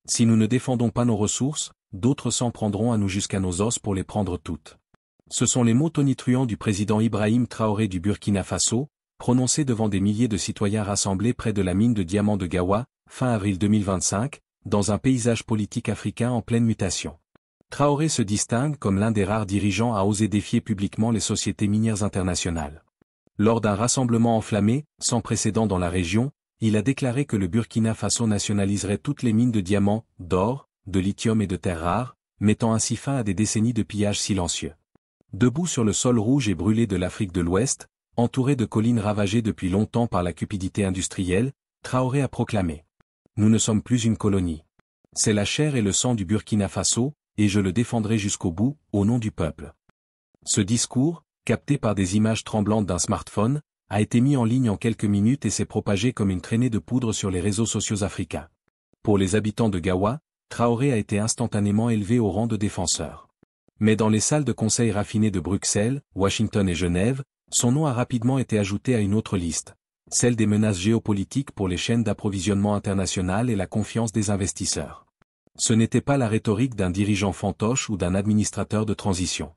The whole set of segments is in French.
Si nous ne défendons pas nos ressources, d'autres s'en prendront à nous jusqu'à nos os pour les prendre toutes. Ce sont les mots tonitruants du président Ibrahim Traoré du Burkina Faso, prononcés devant des milliers de citoyens rassemblés près de la mine de diamants de Gawa, fin avril 2025, dans un paysage politique africain en pleine mutation. Traoré se distingue comme l'un des rares dirigeants à oser défier publiquement les sociétés minières internationales. Lors d'un rassemblement enflammé, sans précédent dans la région, il a déclaré que le Burkina Faso nationaliserait toutes les mines de diamants, d'or, de lithium et de terres rares, mettant ainsi fin à des décennies de pillage silencieux. Debout sur le sol rouge et brûlé de l'Afrique de l'Ouest, entouré de collines ravagées depuis longtemps par la cupidité industrielle, Traoré a proclamé « Nous ne sommes plus une colonie. C'est la chair et le sang du Burkina Faso, et je le défendrai jusqu'au bout, au nom du peuple. » Ce discours, capté par des images tremblantes d'un smartphone, a été mis en ligne en quelques minutes et s'est propagé comme une traînée de poudre sur les réseaux sociaux africains. Pour les habitants de Gawa, Traoré a été instantanément élevé au rang de défenseur. Mais dans les salles de conseil raffinées de Bruxelles, Washington et Genève, son nom a rapidement été ajouté à une autre liste, celle des menaces géopolitiques pour les chaînes d'approvisionnement internationales et la confiance des investisseurs. Ce n'était pas la rhétorique d'un dirigeant fantoche ou d'un administrateur de transition.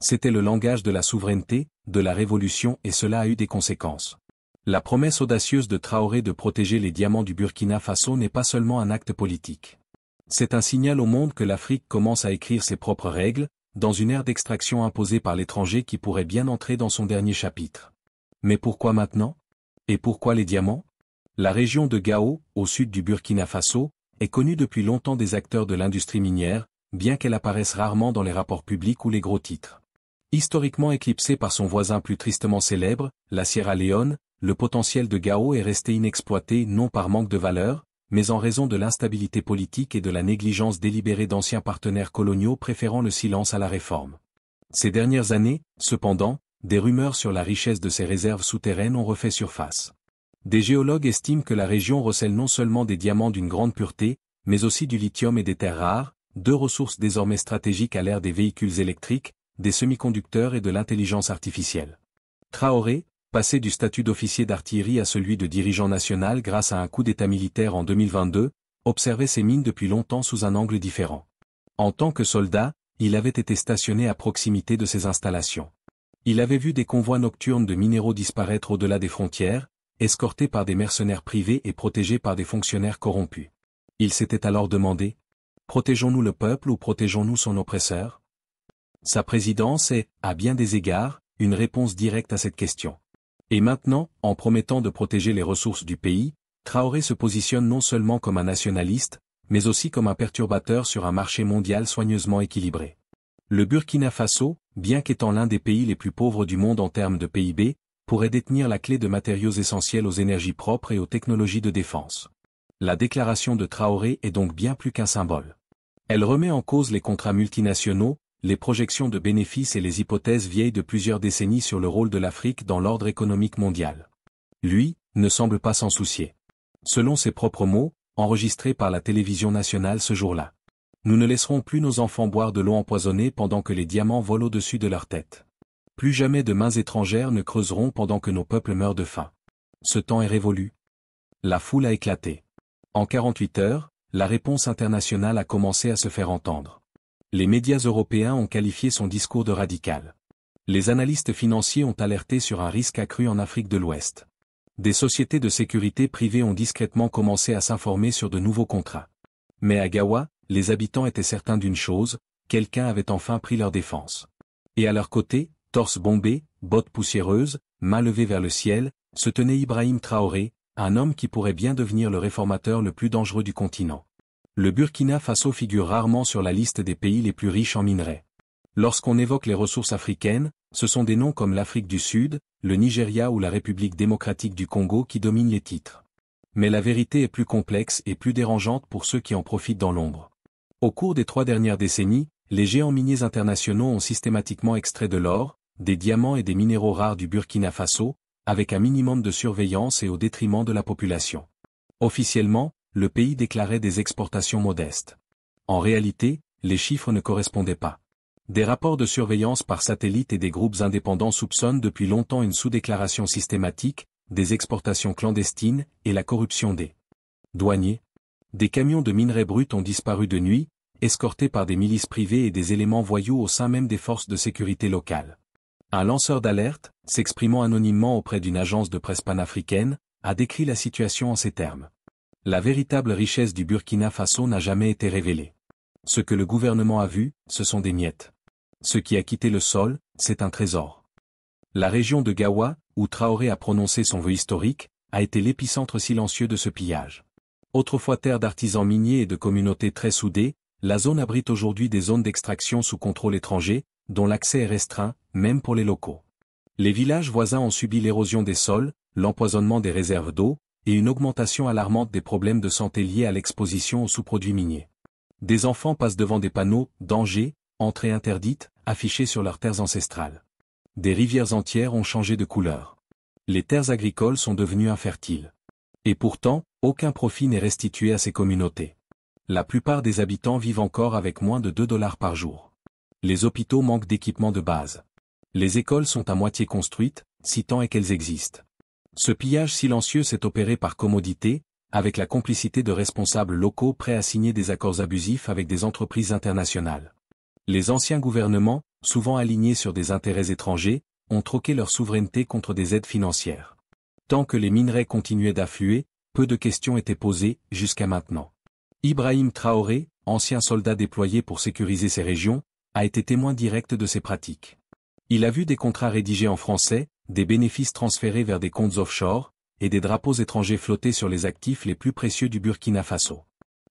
C'était le langage de la souveraineté, de la révolution et cela a eu des conséquences. La promesse audacieuse de Traoré de protéger les diamants du Burkina Faso n'est pas seulement un acte politique. C'est un signal au monde que l'Afrique commence à écrire ses propres règles, dans une ère d'extraction imposée par l'étranger qui pourrait bien entrer dans son dernier chapitre. Mais pourquoi maintenant? Et pourquoi les diamants? La région de Gao, au sud du Burkina Faso, est connue depuis longtemps des acteurs de l'industrie minière, bien qu'elle apparaisse rarement dans les rapports publics ou les gros titres. Historiquement éclipsée par son voisin plus tristement célèbre, la Sierra Leone, le potentiel de Gao est resté inexploité non par manque de valeur, mais en raison de l'instabilité politique et de la négligence délibérée d'anciens partenaires coloniaux préférant le silence à la réforme. Ces dernières années, cependant, des rumeurs sur la richesse de ces réserves souterraines ont refait surface. Des géologues estiment que la région recèle non seulement des diamants d'une grande pureté, mais aussi du lithium et des terres rares, deux ressources désormais stratégiques à l'ère des véhicules électriques, des semi-conducteurs et de l'intelligence artificielle. Traoré, passé du statut d'officier d'artillerie à celui de dirigeant national grâce à un coup d'État militaire en 2022, observait ces mines depuis longtemps sous un angle différent. En tant que soldat, il avait été stationné à proximité de ces installations. Il avait vu des convois nocturnes de minéraux disparaître au-delà des frontières, escortés par des mercenaires privés et protégés par des fonctionnaires corrompus. Il s'était alors demandé « Protégeons-nous le peuple ou protégeons-nous son oppresseur ?» Sa présidence est, à bien des égards, une réponse directe à cette question. Et maintenant, en promettant de protéger les ressources du pays, Traoré se positionne non seulement comme un nationaliste, mais aussi comme un perturbateur sur un marché mondial soigneusement équilibré. Le Burkina Faso, bien qu'étant l'un des pays les plus pauvres du monde en termes de PIB, pourrait détenir la clé de matériaux essentiels aux énergies propres et aux technologies de défense. La déclaration de Traoré est donc bien plus qu'un symbole. Elle remet en cause les contrats multinationaux, les projections de bénéfices et les hypothèses vieilles de plusieurs décennies sur le rôle de l'Afrique dans l'ordre économique mondial. Lui, ne semble pas s'en soucier. Selon ses propres mots, enregistrés par la télévision nationale ce jour-là. Nous ne laisserons plus nos enfants boire de l'eau empoisonnée pendant que les diamants volent au-dessus de leur tête. Plus jamais de mains étrangères ne creuseront pendant que nos peuples meurent de faim. Ce temps est révolu. La foule a éclaté. En 48 heures, la réponse internationale a commencé à se faire entendre. Les médias européens ont qualifié son discours de radical. Les analystes financiers ont alerté sur un risque accru en Afrique de l'Ouest. Des sociétés de sécurité privées ont discrètement commencé à s'informer sur de nouveaux contrats. Mais à Gawa, les habitants étaient certains d'une chose, quelqu'un avait enfin pris leur défense. Et à leur côté, torse bombé, bottes poussiéreuses, mains levées vers le ciel, se tenait Ibrahim Traoré, un homme qui pourrait bien devenir le réformateur le plus dangereux du continent. Le Burkina Faso figure rarement sur la liste des pays les plus riches en minerais. Lorsqu'on évoque les ressources africaines, ce sont des noms comme l'Afrique du Sud, le Nigeria ou la République démocratique du Congo qui dominent les titres. Mais la vérité est plus complexe et plus dérangeante pour ceux qui en profitent dans l'ombre. Au cours des 3 dernières décennies, les géants miniers internationaux ont systématiquement extrait de l'or, des diamants et des minéraux rares du Burkina Faso, avec un minimum de surveillance et au détriment de la population. Officiellement, le pays déclarait des exportations modestes. En réalité, les chiffres ne correspondaient pas. Des rapports de surveillance par satellite et des groupes indépendants soupçonnent depuis longtemps une sous-déclaration systématique, des exportations clandestines et la corruption des douaniers. Des camions de minerais bruts ont disparu de nuit, escortés par des milices privées et des éléments voyous au sein même des forces de sécurité locales. Un lanceur d'alerte, s'exprimant anonymement auprès d'une agence de presse panafricaine, a décrit la situation en ces termes. La véritable richesse du Burkina Faso n'a jamais été révélée. Ce que le gouvernement a vu, ce sont des miettes. Ce qui a quitté le sol, c'est un trésor. La région de Gawa, où Traoré a prononcé son vœu historique, a été l'épicentre silencieux de ce pillage. Autrefois terre d'artisans miniers et de communautés très soudées, la zone abrite aujourd'hui des zones d'extraction sous contrôle étranger, dont l'accès est restreint, même pour les locaux. Les villages voisins ont subi l'érosion des sols, l'empoisonnement des réserves d'eau, et une augmentation alarmante des problèmes de santé liés à l'exposition aux sous-produits miniers. Des enfants passent devant des panneaux « Danger »,« Entrée interdite », affichés sur leurs terres ancestrales. Des rivières entières ont changé de couleur. Les terres agricoles sont devenues infertiles. Et pourtant, aucun profit n'est restitué à ces communautés. La plupart des habitants vivent encore avec moins de $2 par jour. Les hôpitaux manquent d'équipements de base. Les écoles sont à moitié construites, si tant est qu'elles existent. Ce pillage silencieux s'est opéré par commodité, avec la complicité de responsables locaux prêts à signer des accords abusifs avec des entreprises internationales. Les anciens gouvernements, souvent alignés sur des intérêts étrangers, ont troqué leur souveraineté contre des aides financières. Tant que les minerais continuaient d'affluer, peu de questions étaient posées, jusqu'à maintenant. Ibrahim Traoré, ancien soldat déployé pour sécuriser ces régions, a été témoin direct de ces pratiques. Il a vu des contrats rédigés en français, des bénéfices transférés vers des comptes offshore, et des drapeaux étrangers flotter sur les actifs les plus précieux du Burkina Faso.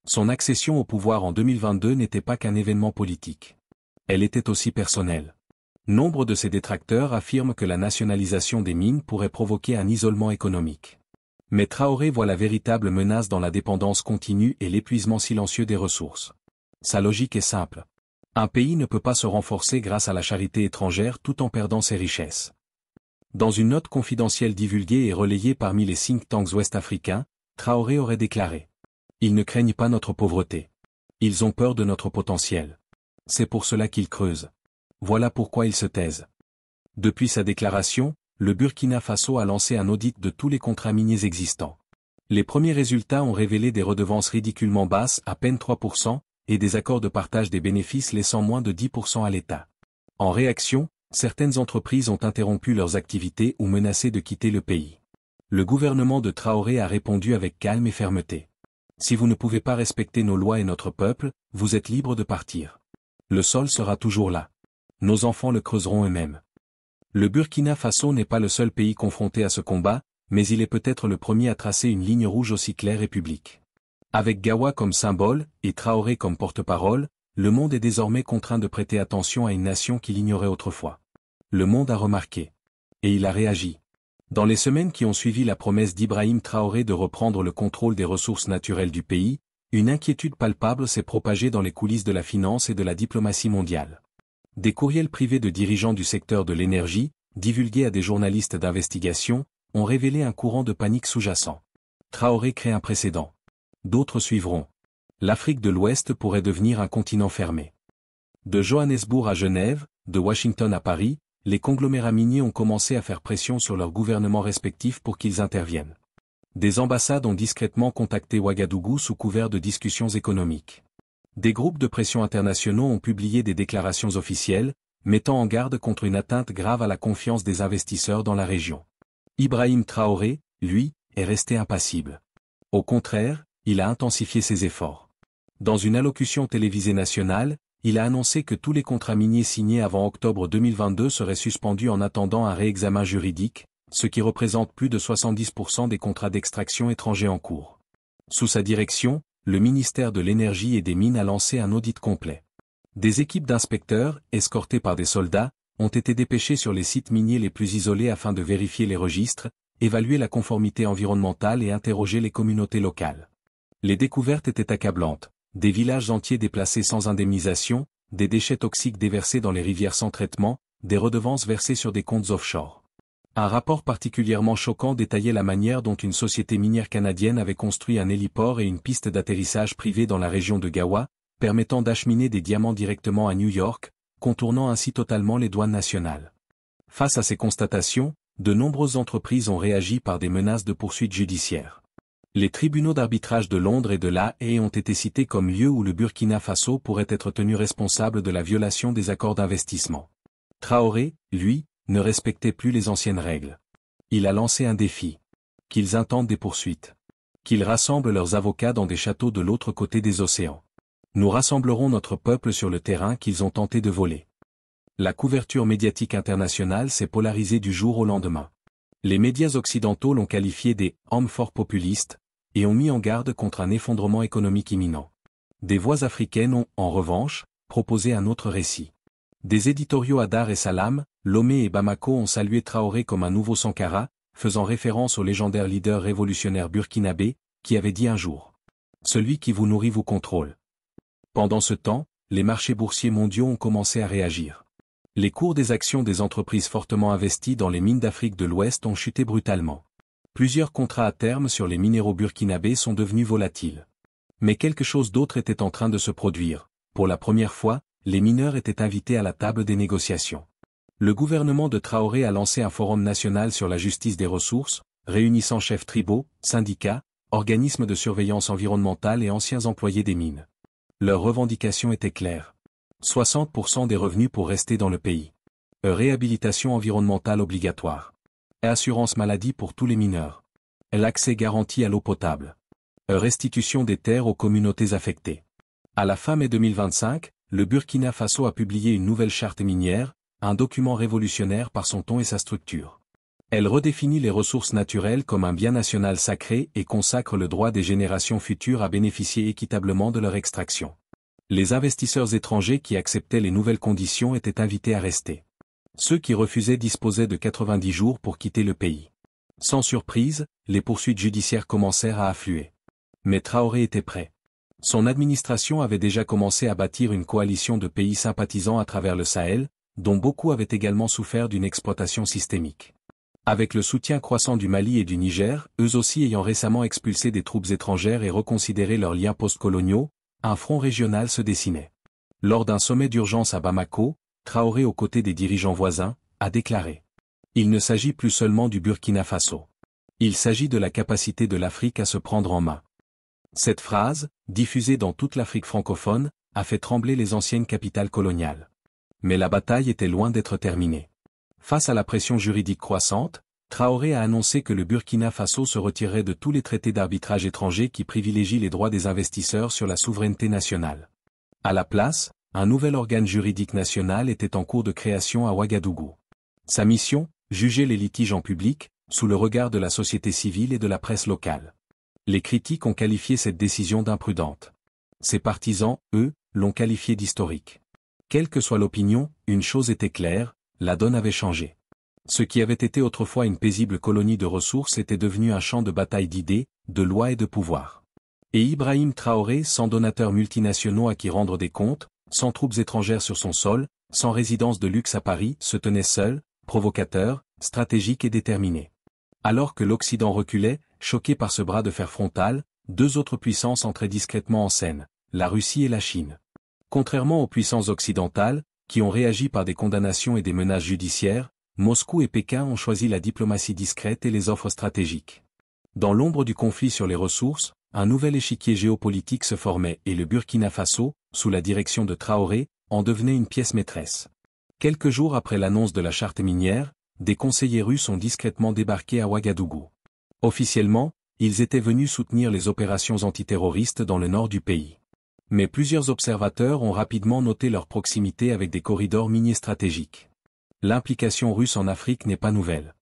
Son accession au pouvoir en 2022 n'était pas qu'un événement politique. Elle était aussi personnelle. Nombre de ses détracteurs affirment que la nationalisation des mines pourrait provoquer un isolement économique. Mais Traoré voit la véritable menace dans la dépendance continue et l'épuisement silencieux des ressources. Sa logique est simple. Un pays ne peut pas se renforcer grâce à la charité étrangère tout en perdant ses richesses. Dans une note confidentielle divulguée et relayée parmi les think tanks ouest-africains, Traoré aurait déclaré « Ils ne craignent pas notre pauvreté. Ils ont peur de notre potentiel. C'est pour cela qu'ils creusent. Voilà pourquoi ils se taisent. » Depuis sa déclaration, le Burkina Faso a lancé un audit de tous les contrats miniers existants. Les premiers résultats ont révélé des redevances ridiculement basses, à peine 3%, et des accords de partage des bénéfices laissant moins de 10% à l'État. En réaction, certaines entreprises ont interrompu leurs activités ou menacé de quitter le pays. Le gouvernement de Traoré a répondu avec calme et fermeté. Si vous ne pouvez pas respecter nos lois et notre peuple, vous êtes libre de partir. Le sol sera toujours là. Nos enfants le creuseront eux-mêmes. Le Burkina Faso n'est pas le seul pays confronté à ce combat, mais il est peut-être le premier à tracer une ligne rouge aussi claire et publique. Avec Gawa comme symbole, et Traoré comme porte-parole, le monde est désormais contraint de prêter attention à une nation qu'il ignorait autrefois. Le monde a remarqué. Et il a réagi. Dans les semaines qui ont suivi la promesse d'Ibrahim Traoré de reprendre le contrôle des ressources naturelles du pays, une inquiétude palpable s'est propagée dans les coulisses de la finance et de la diplomatie mondiale. Des courriels privés de dirigeants du secteur de l'énergie, divulgués à des journalistes d'investigation, ont révélé un courant de panique sous-jacent. Traoré crée un précédent. D'autres suivront. L'Afrique de l'Ouest pourrait devenir un continent fermé. De Johannesburg à Genève, de Washington à Paris, les conglomérats miniers ont commencé à faire pression sur leurs gouvernements respectifs pour qu'ils interviennent. Des ambassades ont discrètement contacté Ouagadougou sous couvert de discussions économiques. Des groupes de pression internationaux ont publié des déclarations officielles, mettant en garde contre une atteinte grave à la confiance des investisseurs dans la région. Ibrahim Traoré, lui, est resté impassible. Au contraire, il a intensifié ses efforts. Dans une allocution télévisée nationale, il a annoncé que tous les contrats miniers signés avant octobre 2022 seraient suspendus en attendant un réexamen juridique, ce qui représente plus de 70% des contrats d'extraction étrangers en cours. Sous sa direction, le ministère de l'Énergie et des Mines a lancé un audit complet. Des équipes d'inspecteurs, escortées par des soldats, ont été dépêchées sur les sites miniers les plus isolés afin de vérifier les registres, évaluer la conformité environnementale et interroger les communautés locales. Les découvertes étaient accablantes. Des villages entiers déplacés sans indemnisation, des déchets toxiques déversés dans les rivières sans traitement, des redevances versées sur des comptes offshore. Un rapport particulièrement choquant détaillait la manière dont une société minière canadienne avait construit un héliport et une piste d'atterrissage privée dans la région de Gawa, permettant d'acheminer des diamants directement à New York, contournant ainsi totalement les douanes nationales. Face à ces constatations, de nombreuses entreprises ont réagi par des menaces de poursuites judiciaires. Les tribunaux d'arbitrage de Londres et de La Haye ont été cités comme lieu où le Burkina Faso pourrait être tenu responsable de la violation des accords d'investissement. Traoré, lui, ne respectait plus les anciennes règles. Il a lancé un défi. Qu'ils intentent des poursuites. Qu'ils rassemblent leurs avocats dans des châteaux de l'autre côté des océans. Nous rassemblerons notre peuple sur le terrain qu'ils ont tenté de voler. La couverture médiatique internationale s'est polarisée du jour au lendemain. Les médias occidentaux l'ont qualifié des « hommes forts populistes » et ont mis en garde contre un effondrement économique imminent. Des voix africaines ont, en revanche, proposé un autre récit. Des éditoriaux à Dar es Salaam, Lomé et Bamako ont salué Traoré comme un nouveau Sankara, faisant référence au légendaire leader révolutionnaire burkinabé, qui avait dit un jour « Celui qui vous nourrit vous contrôle ». Pendant ce temps, les marchés boursiers mondiaux ont commencé à réagir. Les cours des actions des entreprises fortement investies dans les mines d'Afrique de l'Ouest ont chuté brutalement. Plusieurs contrats à terme sur les minéraux burkinabés sont devenus volatiles. Mais quelque chose d'autre était en train de se produire. Pour la première fois, les mineurs étaient invités à la table des négociations. Le gouvernement de Traoré a lancé un forum national sur la justice des ressources, réunissant chefs tribaux, syndicats, organismes de surveillance environnementale et anciens employés des mines. Leurs revendications étaient claires. 60% des revenus pour rester dans le pays. Réhabilitation environnementale obligatoire. Assurance maladie pour tous les mineurs. L'accès garanti à l'eau potable. Restitution des terres aux communautés affectées. À la fin mai 2025, le Burkina Faso a publié une nouvelle charte minière, un document révolutionnaire par son ton et sa structure. Elle redéfinit les ressources naturelles comme un bien national sacré et consacre le droit des générations futures à bénéficier équitablement de leur extraction. Les investisseurs étrangers qui acceptaient les nouvelles conditions étaient invités à rester. Ceux qui refusaient disposaient de 90 jours pour quitter le pays. Sans surprise, les poursuites judiciaires commencèrent à affluer. Mais Traoré était prêt. Son administration avait déjà commencé à bâtir une coalition de pays sympathisants à travers le Sahel, dont beaucoup avaient également souffert d'une exploitation systémique. Avec le soutien croissant du Mali et du Niger, eux aussi ayant récemment expulsé des troupes étrangères et reconsidéré leurs liens postcoloniaux, un front régional se dessinait. Lors d'un sommet d'urgence à Bamako, Traoré aux côtés des dirigeants voisins, a déclaré « Il ne s'agit plus seulement du Burkina Faso. Il s'agit de la capacité de l'Afrique à se prendre en main. » Cette phrase, diffusée dans toute l'Afrique francophone, a fait trembler les anciennes capitales coloniales. Mais la bataille était loin d'être terminée. Face à la pression juridique croissante, Traoré a annoncé que le Burkina Faso se retirerait de tous les traités d'arbitrage étrangers qui privilégient les droits des investisseurs sur la souveraineté nationale. À la place, un nouvel organe juridique national était en cours de création à Ouagadougou. Sa mission, juger les litiges en public, sous le regard de la société civile et de la presse locale. Les critiques ont qualifié cette décision d'imprudente. Ses partisans, eux, l'ont qualifiée d'historique. Quelle que soit l'opinion, une chose était claire, la donne avait changé. Ce qui avait été autrefois une paisible colonie de ressources était devenu un champ de bataille d'idées, de lois et de pouvoir. Et Ibrahim Traoré, sans donateurs multinationaux à qui rendre des comptes, sans troupes étrangères sur son sol, sans résidence de luxe à Paris, se tenait seul, provocateur, stratégique et déterminé. Alors que l'Occident reculait, choqué par ce bras de fer frontal, deux autres puissances entraient discrètement en scène, la Russie et la Chine. Contrairement aux puissances occidentales, qui ont réagi par des condamnations et des menaces judiciaires, Moscou et Pékin ont choisi la diplomatie discrète et les offres stratégiques. Dans l'ombre du conflit sur les ressources, un nouvel échiquier géopolitique se formait et le Burkina Faso, sous la direction de Traoré, en devenait une pièce maîtresse. Quelques jours après l'annonce de la charte minière, des conseillers russes ont discrètement débarqué à Ouagadougou. Officiellement, ils étaient venus soutenir les opérations antiterroristes dans le nord du pays. Mais plusieurs observateurs ont rapidement noté leur proximité avec des corridors miniers stratégiques. L'implication russe en Afrique n'est pas nouvelle.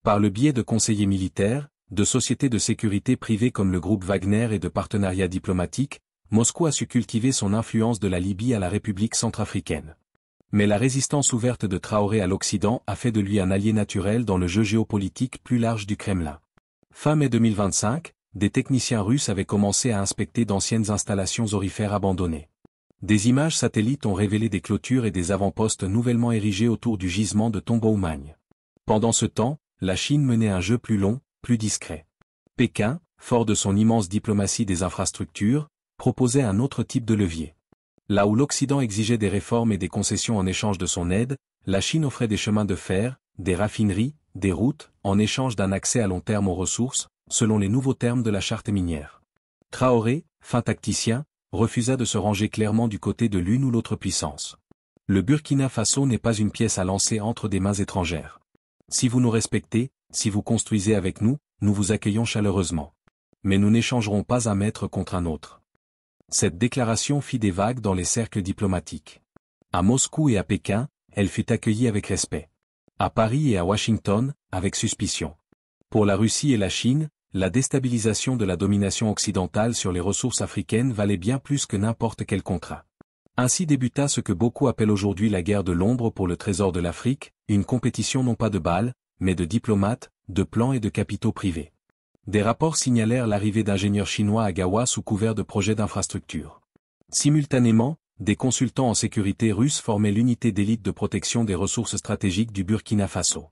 Par le biais de conseillers militaires, de sociétés de sécurité privées comme le groupe Wagner et de partenariats diplomatiques, Moscou a su cultiver son influence de la Libye à la République centrafricaine. Mais la résistance ouverte de Traoré à l'Occident a fait de lui un allié naturel dans le jeu géopolitique plus large du Kremlin. Fin mai 2025, des techniciens russes avaient commencé à inspecter d'anciennes installations aurifères abandonnées. Des images satellites ont révélé des clôtures et des avant-postes nouvellement érigés autour du gisement de Tomboumagne. Pendant ce temps, la Chine menait un jeu plus long, plus discret. Pékin, fort de son immense diplomatie des infrastructures, proposait un autre type de levier. Là où l'Occident exigeait des réformes et des concessions en échange de son aide, la Chine offrait des chemins de fer, des raffineries, des routes, en échange d'un accès à long terme aux ressources, selon les nouveaux termes de la charte minière. Traoré, fin tacticien, refusa de se ranger clairement du côté de l'une ou l'autre puissance. Le Burkina Faso n'est pas une pièce à lancer entre des mains étrangères. Si vous nous respectez, si vous construisez avec nous, nous vous accueillons chaleureusement. Mais nous n'échangerons pas un maître contre un autre. Cette déclaration fit des vagues dans les cercles diplomatiques. À Moscou et à Pékin, elle fut accueillie avec respect. À Paris et à Washington, avec suspicion. Pour la Russie et la Chine, la déstabilisation de la domination occidentale sur les ressources africaines valait bien plus que n'importe quel contrat. Ainsi débuta ce que beaucoup appellent aujourd'hui la guerre de l'ombre pour le trésor de l'Afrique, une compétition non pas de balles, mais de diplomates, de plans et de capitaux privés. Des rapports signalèrent l'arrivée d'ingénieurs chinois à Gawa sous couvert de projets d'infrastructure. Simultanément, des consultants en sécurité russes formaient l'unité d'élite de protection des ressources stratégiques du Burkina Faso.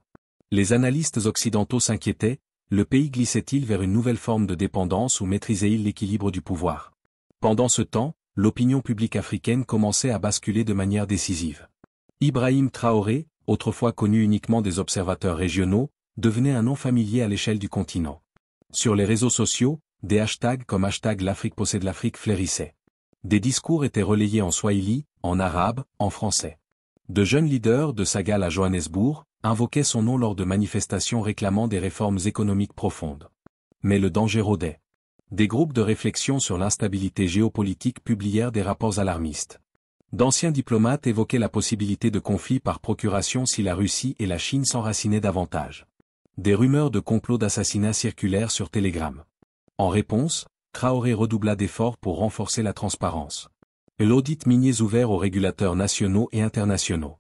Les analystes occidentaux s'inquiétaient, le pays glissait-il vers une nouvelle forme de dépendance ou maîtrisait-il l'équilibre du pouvoir? Pendant ce temps, l'opinion publique africaine commençait à basculer de manière décisive. Ibrahim Traoré, autrefois connu uniquement des observateurs régionaux, devenait un nom familier à l'échelle du continent. Sur les réseaux sociaux, des hashtags comme #l'Afrique possède l'Afrique fleurissaient. Des discours étaient relayés en swahili, en arabe, en français. De jeunes leaders de Sagal à Johannesburg invoquaient son nom lors de manifestations réclamant des réformes économiques profondes. Mais le danger rôdait. Des groupes de réflexion sur l'instabilité géopolitique publièrent des rapports alarmistes. D'anciens diplomates évoquaient la possibilité de conflits par procuration si la Russie et la Chine s'enracinaient davantage. Des rumeurs de complots d'assassinat circulèrent sur Telegram. En réponse, Traoré redoubla d'efforts pour renforcer la transparence. L'audit minier ouvert aux régulateurs nationaux et internationaux.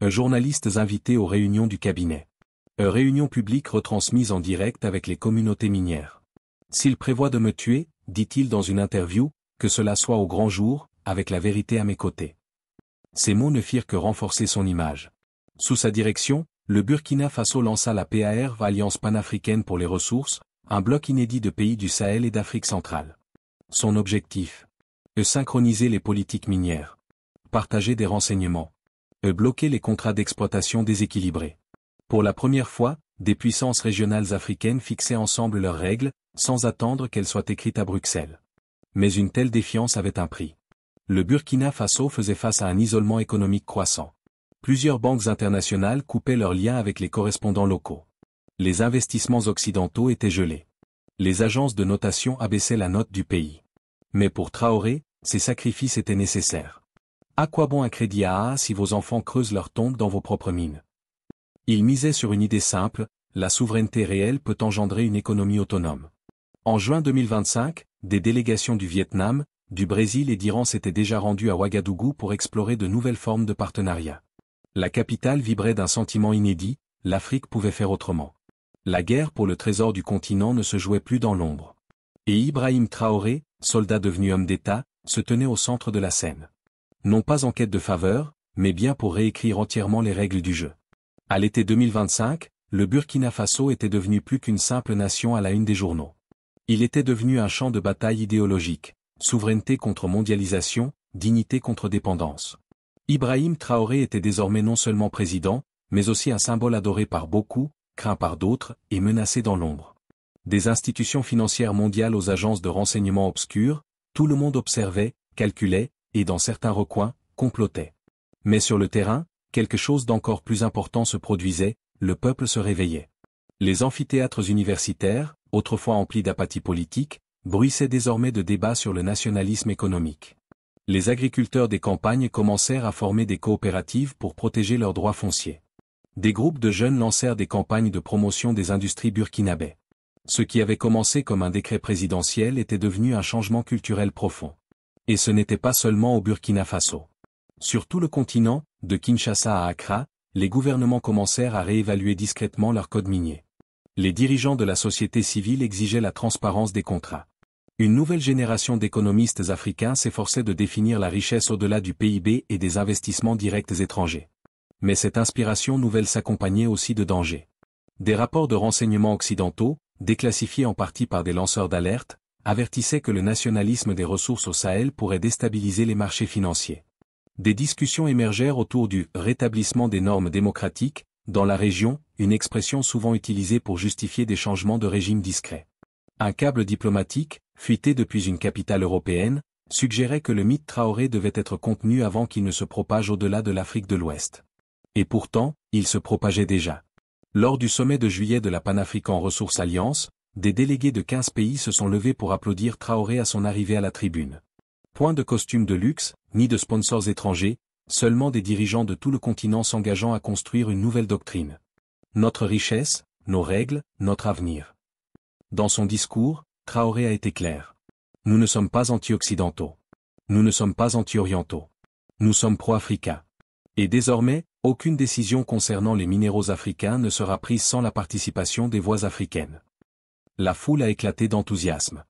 Journalistes invités aux réunions du cabinet. Réunions publiques retransmises en direct avec les communautés minières. S'il prévoit de me tuer, dit-il dans une interview, que cela soit au grand jour, avec la vérité à mes côtés. Ces mots ne firent que renforcer son image. Sous sa direction, le Burkina Faso lança la PAR, Alliance panafricaine pour les ressources, un bloc inédit de pays du Sahel et d'Afrique centrale. Son objectif: synchroniser les politiques minières. Partager des renseignements. Bloquer les contrats d'exploitation déséquilibrés. Pour la première fois, des puissances régionales africaines fixaient ensemble leurs règles, sans attendre qu'elles soient écrites à Bruxelles. Mais une telle défiance avait un prix. Le Burkina Faso faisait face à un isolement économique croissant. Plusieurs banques internationales coupaient leurs liens avec les correspondants locaux. Les investissements occidentaux étaient gelés. Les agences de notation abaissaient la note du pays. Mais pour Traoré, ces sacrifices étaient nécessaires. À quoi bon un crédit AA si vos enfants creusent leur tombe dans vos propres mines? Il misait sur une idée simple: la souveraineté réelle peut engendrer une économie autonome. En juin 2025, des délégations du Vietnam, du Brésil et d'Iran s'étaient déjà rendues à Ouagadougou pour explorer de nouvelles formes de partenariat. La capitale vibrait d'un sentiment inédit: l'Afrique pouvait faire autrement. La guerre pour le trésor du continent ne se jouait plus dans l'ombre. Et Ibrahim Traoré, soldat devenu homme d'État, se tenait au centre de la scène. Non pas en quête de faveur, mais bien pour réécrire entièrement les règles du jeu. À l'été 2025, le Burkina Faso était devenu plus qu'une simple nation à la une des journaux. Il était devenu un champ de bataille idéologique: souveraineté contre mondialisation, dignité contre dépendance. Ibrahim Traoré était désormais non seulement président, mais aussi un symbole adoré par beaucoup, craint par d'autres, et menacé dans l'ombre. Des institutions financières mondiales aux agences de renseignement obscures, tout le monde observait, calculait, et dans certains recoins, complotait. Mais sur le terrain, quelque chose d'encore plus important se produisait: le peuple se réveillait. Les amphithéâtres universitaires, autrefois emplis d'apathie politique, bruissaient désormais de débats sur le nationalisme économique. Les agriculteurs des campagnes commencèrent à former des coopératives pour protéger leurs droits fonciers. Des groupes de jeunes lancèrent des campagnes de promotion des industries burkinabais. Ce qui avait commencé comme un décret présidentiel était devenu un changement culturel profond. Et ce n'était pas seulement au Burkina Faso. Sur tout le continent, de Kinshasa à Accra, les gouvernements commencèrent à réévaluer discrètement leur code minier. Les dirigeants de la société civile exigeaient la transparence des contrats. Une nouvelle génération d'économistes africains s'efforçait de définir la richesse au-delà du PIB et des investissements directs étrangers. Mais cette inspiration nouvelle s'accompagnait aussi de dangers. Des rapports de renseignement occidentaux, déclassifiés en partie par des lanceurs d'alerte, avertissaient que le nationalisme des ressources au Sahel pourrait déstabiliser les marchés financiers. Des discussions émergèrent autour du « rétablissement des normes démocratiques » dans la région, une expression souvent utilisée pour justifier des changements de régime discrets. Un câble diplomatique, fuité depuis une capitale européenne, suggérait que le mythe Traoré devait être contenu avant qu'il ne se propage au-delà de l'Afrique de l'Ouest. Et pourtant, il se propageait déjà. Lors du sommet de juillet de la Pan-African Resource Alliance, des délégués de 15 pays se sont levés pour applaudir Traoré à son arrivée à la tribune. Point de costume de luxe, ni de sponsors étrangers, seulement des dirigeants de tout le continent s'engageant à construire une nouvelle doctrine. Notre richesse, nos règles, notre avenir. Dans son discours, Traoré a été clair. Nous ne sommes pas anti-occidentaux. Nous ne sommes pas anti-orientaux. Nous sommes pro-africains. Et désormais, aucune décision concernant les minéraux africains ne sera prise sans la participation des voix africaines. La foule a éclaté d'enthousiasme.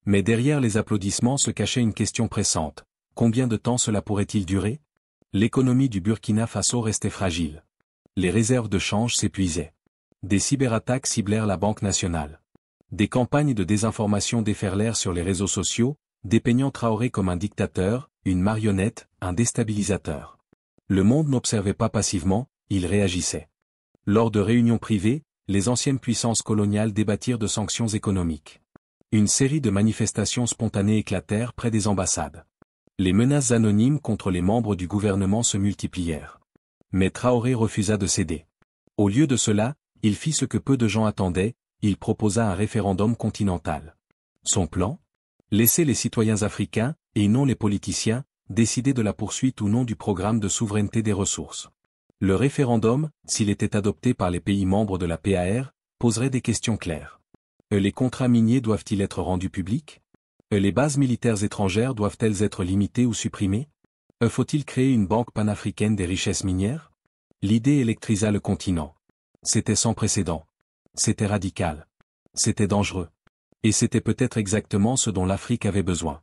Mais derrière les applaudissements se cachait une question pressante. Combien de temps cela pourrait-il durer? L'économie du Burkina Faso restait fragile. Les réserves de change s'épuisaient. Des cyberattaques ciblèrent la Banque nationale. Des campagnes de désinformation déferlèrent sur les réseaux sociaux, dépeignant Traoré comme un dictateur, une marionnette, un déstabilisateur. Le monde n'observait pas passivement, il réagissait. Lors de réunions privées, les anciennes puissances coloniales débattirent de sanctions économiques. Une série de manifestations spontanées éclatèrent près des ambassades. Les menaces anonymes contre les membres du gouvernement se multiplièrent. Mais Traoré refusa de céder. Au lieu de cela, il fit ce que peu de gens attendaient, il proposa un référendum continental. Son plan? Laisser les citoyens africains, et non les politiciens, décider de la poursuite ou non du programme de souveraineté des ressources. Le référendum, s'il était adopté par les pays membres de la PAR, poserait des questions claires. Les contrats miniers doivent-ils être rendus publics? Les bases militaires étrangères doivent-elles être limitées ou supprimées? Faut-il créer une banque panafricaine des richesses minières? L'idée électrisa le continent. C'était sans précédent. C'était radical. C'était dangereux. Et c'était peut-être exactement ce dont l'Afrique avait besoin.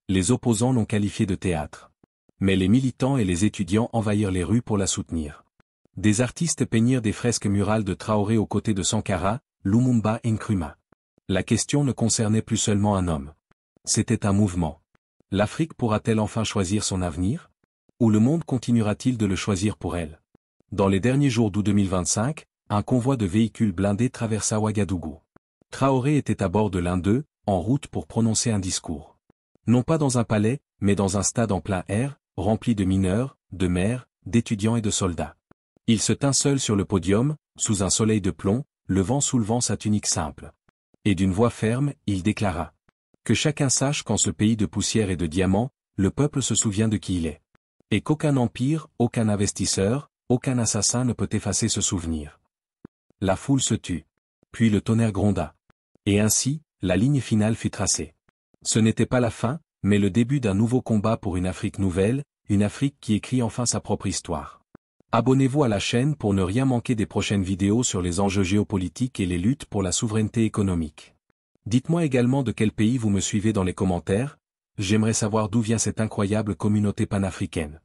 Les opposants l'ont qualifié de théâtre. Mais les militants et les étudiants envahirent les rues pour la soutenir. Des artistes peignirent des fresques murales de Traoré aux côtés de Sankara, Lumumba et Nkrumah. La question ne concernait plus seulement un homme. C'était un mouvement. L'Afrique pourra-t-elle enfin choisir son avenir? Ou le monde continuera-t-il de le choisir pour elle? Dans les derniers jours d'août 2025, un convoi de véhicules blindés traversa Ouagadougou. Traoré était à bord de l'un d'eux, en route pour prononcer un discours. Non pas dans un palais, mais dans un stade en plein air, rempli de mineurs, de maires, d'étudiants et de soldats. Il se tint seul sur le podium, sous un soleil de plomb, le vent soulevant sa tunique simple. Et d'une voix ferme, il déclara. Que chacun sache qu'en ce pays de poussière et de diamants, le peuple se souvient de qui il est. Et qu'aucun empire, aucun investisseur, aucun assassin ne peut effacer ce souvenir. La foule se tut. Puis le tonnerre gronda. Et ainsi, la ligne finale fut tracée. Ce n'était pas la fin, mais le début d'un nouveau combat pour une Afrique nouvelle, une Afrique qui écrit enfin sa propre histoire. Abonnez-vous à la chaîne pour ne rien manquer des prochaines vidéos sur les enjeux géopolitiques et les luttes pour la souveraineté économique. Dites-moi également de quel pays vous me suivez dans les commentaires, j'aimerais savoir d'où vient cette incroyable communauté panafricaine.